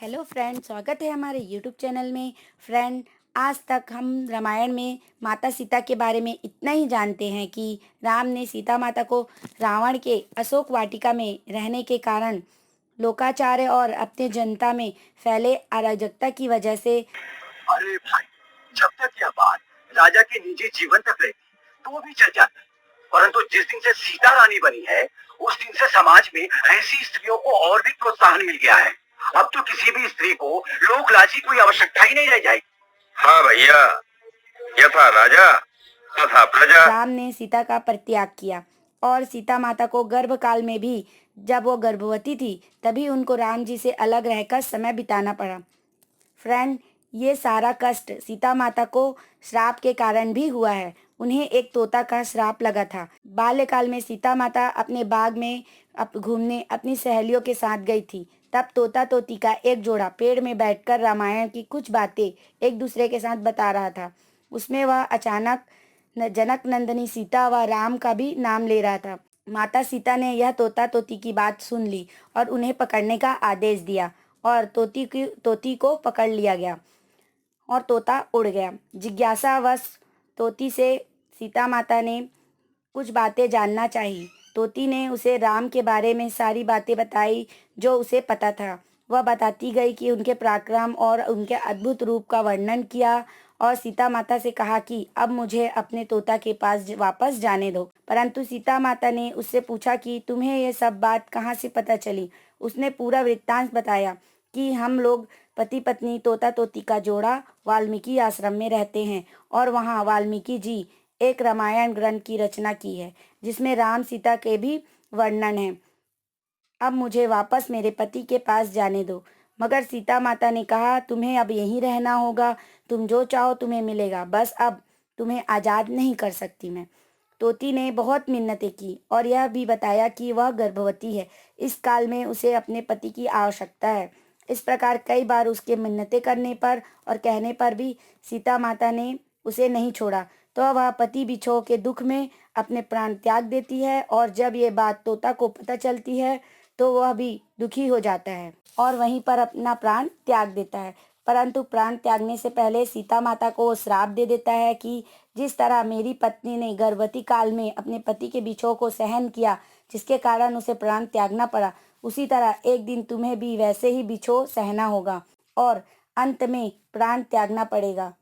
Hello friend, स्वागत है हमारे यूट्यूब चैनल में। फ्रेंड, आज तक हम रामायण में माता सीता के बारे में इतना ही जानते हैं कि राम ने सीता माता को रावण के अशोक वाटिका में रहने के कारण लोकाचार और अपने जनता में फैले अराजकता की वजह से। अरे भाई, जब तक यह बात राजा के निजी जीवन तक रहती तो वो भी चल जाता है। परंतु जिस दिन से सीता रानी बनी है उस दिन से समाज में ऐसी स्त्रियों को और भी प्रोत्साहन मिल गया है। अब तो किसी भी स्त्री को लोकलाज की कोई आवश्यकता ही नहीं रह जाएगी। हाँ भैया, यथा राजा तथा प्रजा। राम ने सीता का परित्याग किया और सीता माता को गर्भकाल में भी, जब वो गर्भवती थी, तभी उनको राम जी से अलग रहकर समय बिताना पड़ा। फ्रेंड, ये सारा कष्ट सीता माता को श्राप के कारण भी हुआ है। उन्हें एक तोता का श्राप लगा था। बाल्यकाल में सीता माता अपने बाग में घूमने अपनी सहेलियों के साथ गई थी। तब तोता तोती का एक जोड़ा पेड़ में बैठकर रामायण की कुछ बातें एक दूसरे के साथ बता रहा था। उसमें वह अचानक जनक नंदनी सीता व राम का भी नाम ले रहा था। माता सीता ने यह तोता तोती की बात सुन ली और उन्हें पकड़ने का आदेश दिया और तोती को पकड़ लिया गया और तोता उड़ गया। जिज्ञासावश तोती से सीता माता ने कुछ बातें जानना चाही। तोती ने उसे राम के बारे में सारी बातें बताई जो उसे पता था। वह बताती गई कि उनके पराक्रम और उनके अद्भुत रूप का वर्णन किया और सीता माता से कहा कि अब मुझे अपने तोता के पास वापस जाने दो। परंतु सीता माता ने उससे पूछा कि तुम्हें यह सब बात कहाँ से पता चली। उसने पूरा वृत्तांत बताया कि हम लोग पति पत्नी तोता तोती का जोड़ा वाल्मीकि आश्रम में रहते हैं और वहाँ वाल्मीकि जी एक रामायण ग्रंथ की रचना की है जिसमें राम सीता के भी वर्णन है। अब मुझे वापस मेरे पति के पास जाने दो। मगर सीता माता ने कहा, तुम्हें अब यहीं रहना होगा। तुम जो चाहो तुम्हें मिलेगा, बस अब तुम्हें आज़ाद नहीं कर सकती मैं। तोती ने बहुत मिन्नतें की और यह भी बताया कि वह गर्भवती है। इस काल में उसे अपने पति की आवश्यकता है। इस प्रकार कई बार उसके मिन्नतें करने पर और कहने पर भी सीता माता ने उसे नहीं छोड़ा, तो वह पति बिछोह के दुख में अपने प्राण त्याग देती है। और जब ये बात तोता को पता चलती है तो वह भी दुखी हो जाता है और वहीं पर अपना प्राण त्याग देता है। परंतु प्राण त्यागने से पहले सीता माता को वो श्राप दे देता है कि जिस तरह मेरी पत्नी ने गर्भवती काल में अपने पति के बिछोह को सहन किया, जिसके कारण उसे प्राण त्यागना पड़ा, उसी तरह एक दिन तुम्हें भी वैसे ही बिछोह सहना होगा और अंत में प्राण त्यागना पड़ेगा।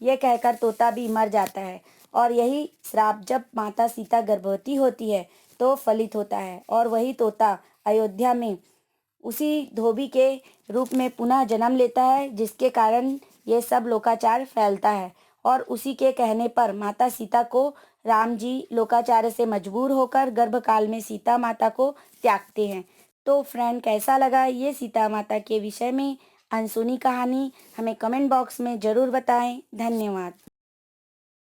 यह कहकर तोता भी मर जाता है और यही श्राप जब माता सीता गर्भवती होती है तो फलित होता है और वही तोता अयोध्या में उसी धोबी के रूप में पुनः जन्म लेता है, जिसके कारण ये सब लोकाचार फैलता है। और उसी के कहने पर माता सीता को राम जी लोकाचार से मजबूर होकर गर्भकाल में सीता माता को त्यागते हैं। तो फ्रेंड, कैसा लगा ये सीता माता के विषय में अनसुनी कहानी? हमें कमेंट बॉक्स में ज़रूर बताएं। धन्यवाद।